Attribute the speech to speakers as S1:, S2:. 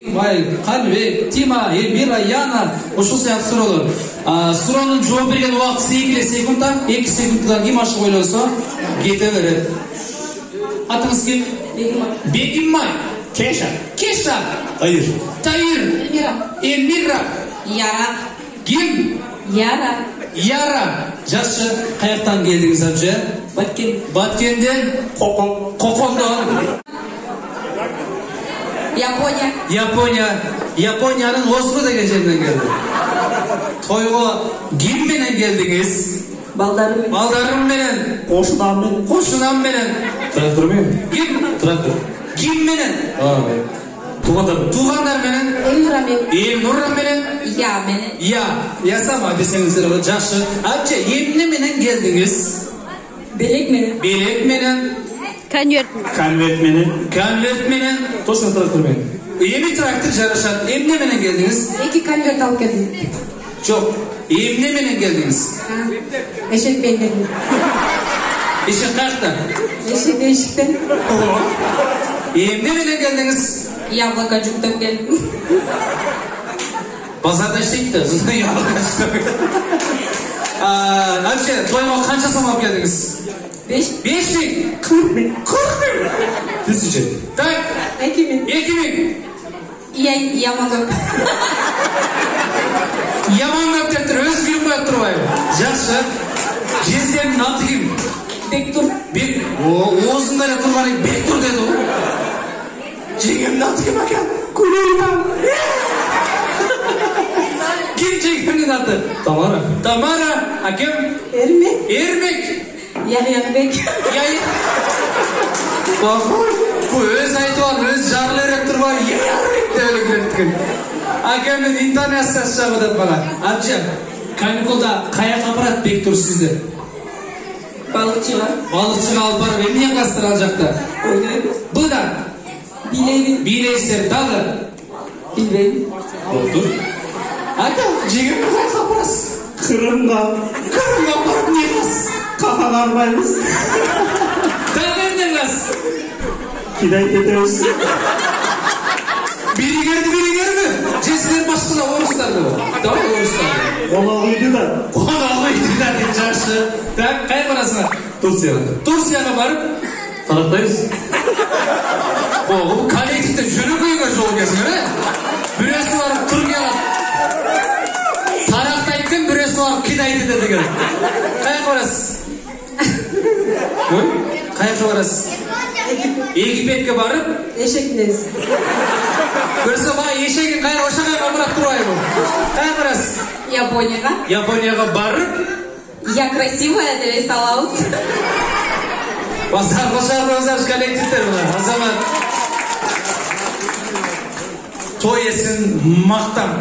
S1: Kalbek, Tima, Elvira, Yana, ошол сыяктуу суроолор. Суроонун жооп берген убактысы 2 секундта, 2 секундтан кийин ашык ойлосо кете берет. Атыңыз ким? Бегимай.
S2: Кеша.
S1: Кеша.
S2: Тайыр.
S1: Элмира.
S3: Яра.
S1: Ким?
S3: Яра.
S1: Яра. Жашы каяктан келдиңиз апчы?
S3: Баткен.
S1: Баткенден? Кокондон.
S3: Япония.
S1: Япониянын Осло деген жерден келди. Тойго ким менен келдиңиз? Балдарым менен. Кошунам менен.
S2: Трактор менен.
S1: Ким?
S2: Трактор.
S1: Ким менен? Туугандар менен. Элнура менен.
S3: Я менен.
S1: Ясама десеңиздер жакшы. Апчы, эмне менен келдиңиз?
S3: Белек менен.
S2: Конверт менен. Точно трактор менен.
S1: Эми трактор жарашат. Эмне менен келдиңиз?
S3: 2 конверт алып келдим.
S1: Жок. Эмне менен келдиңиз?
S3: Эшек менен келдим.
S1: Эшек каякта?
S3: Эшиктен.
S1: Эмне менен келдиңиз?
S3: Яблоко жүктөп келдим.
S1: Базарда иштейт да. Апчы, тойго канча сом алып келдиңиз?
S3: 5
S1: 000.
S3: 40 000.
S2: 1000.
S1: Так.
S3: 2000. Яман көп.
S1: Яман көп деп тур, өз күйүн коюп турбайбы? Жакшы. Жездемдин аты ким?
S3: Бектур.
S1: Оозунда эле турган Бектур деди го. Жеңемдин аты ким экен? Кулурман. Ким жеңемдин аты? Тамара. А ким? Эрмек.
S3: Ягыянбек.
S1: Bu öz aytıvan, öz jarlı örek turbayı Ягыянбек деп эле киреткен. Акемдин интонациясы жагы деп бала. Апчы, каникулда каяка барат Бектур сизди?
S3: Балыкчыга
S1: алып барып эмне кыласыздар ал жакта? Быдан? Бийлейсиздер, дагы?
S3: Билбейм.
S1: Болду. Ака, жеңемди каяка барасыз?
S2: Кырымга
S1: барып эмне кыласыз?
S2: кафа кармайбыз.
S1: Дагы эмне кыласыз?
S2: Кидай кетебиз.
S1: Биригерби? Же силер башкала орустарбы? Давай орустар.
S2: Конок үйдү да.
S1: Деп жакшы. Так, кайга барасыңар? Турцияга барып
S2: Тарактайбыз.
S1: Бул коллективде жөнөкөйгө жол келсиңер, э? Бирөөсү барып Түркияга тарактайт, бирөөсү барып кидайт деген. Каяка барасыз? Каяка барасыз? Египетке барып?
S3: Эшек минебиз.
S1: Көрсө баа эшегин кайра ошого кабырап турбайбы? Каяка барасыз? Японияга барып?
S3: Я красивая деп салабыз.
S1: Базар коллективдер булар. Азамат той этсин мактам.